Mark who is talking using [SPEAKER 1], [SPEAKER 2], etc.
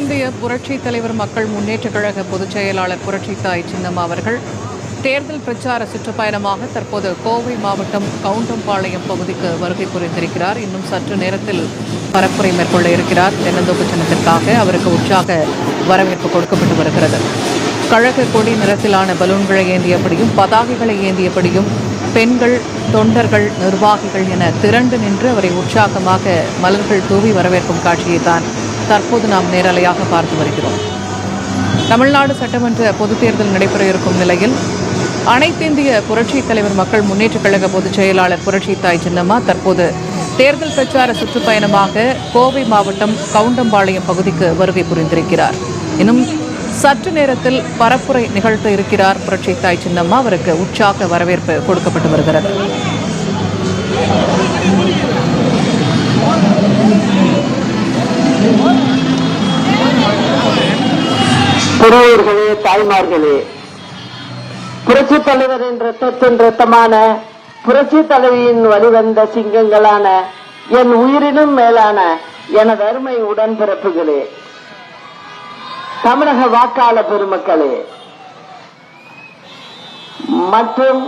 [SPEAKER 1] இந்திய புரட்சி தலைவர் மக்கள் முன்னேற்றக் கழக பொதுச் செயலாளர் புரட்சித்தாய் சின்னம்மா அவர்கள் தேர்தல் பிரச்சார சுற்றுப்பயணமாக தற்போது கோவை மாவட்டம் கவுண்டம்பாளையம் பகுதிக்கு வருகை புரிந்திருக்கிறார். இன்னும் சற்று நேரத்தில் பரப்புரை மேற்கொள்ள இருக்கிறார். தென்னந்தோப்பு சின்னத்திற்காக அவருக்கு உற்சாக வரவேற்பு கொடுக்கப்பட்டு வருகிறது. கழக கொடி நிறத்திலான பலூன்களை ஏந்தியபடியும் பதாகைகளை ஏந்தியபடியும் பெண்கள், தொண்டர்கள், நிர்வாகிகள் என திரண்டு நின்று அவரை உற்சாகமாக மலர்கள் தூவி வரவேற்கும் காட்சியை தான் தற்போது நாம் நேரலையாக பார்த்து வருகிறோம். தமிழ்நாடு சட்டமன்ற பொதுத் தேர்தல் நடைபெற இருக்கும் நிலையில் அனைத்திந்திய புரட்சித் தலைவர் மக்கள் முன்னேற்றக் கழக பொதுச் செயலாளர் புரட்சித்தாய் சின்னம்மா தற்போது தேர்தல் பிரச்சார சுற்றுப்பயணமாக கோவை மாவட்டம் கவுண்டம்பாளையம் பகுதிக்கு வருகை புரிந்திருக்கிறார். இன்னும் சற்று நேரத்தில் பரப்புரை நிகழ்த்த இருக்கிறார் புரட்சித்தாய் சின்னம்மா. அவருக்கு உற்சாக வரவேற்பு கொடுக்கப்பட்டு வருகிறது.
[SPEAKER 2] பெரியவர்களே, தாய்மார்களே, புரட்சி தலைவரின் ரத்தத்தின் ரத்தமான புரட்சி தலைவியின் வழிவந்த சிங்கங்களான என் உயிரினும் மேலான எனது அருமை உடன்பிறப்புகளே, தமிழக வாக்காளர் பெருமக்களே மற்றும்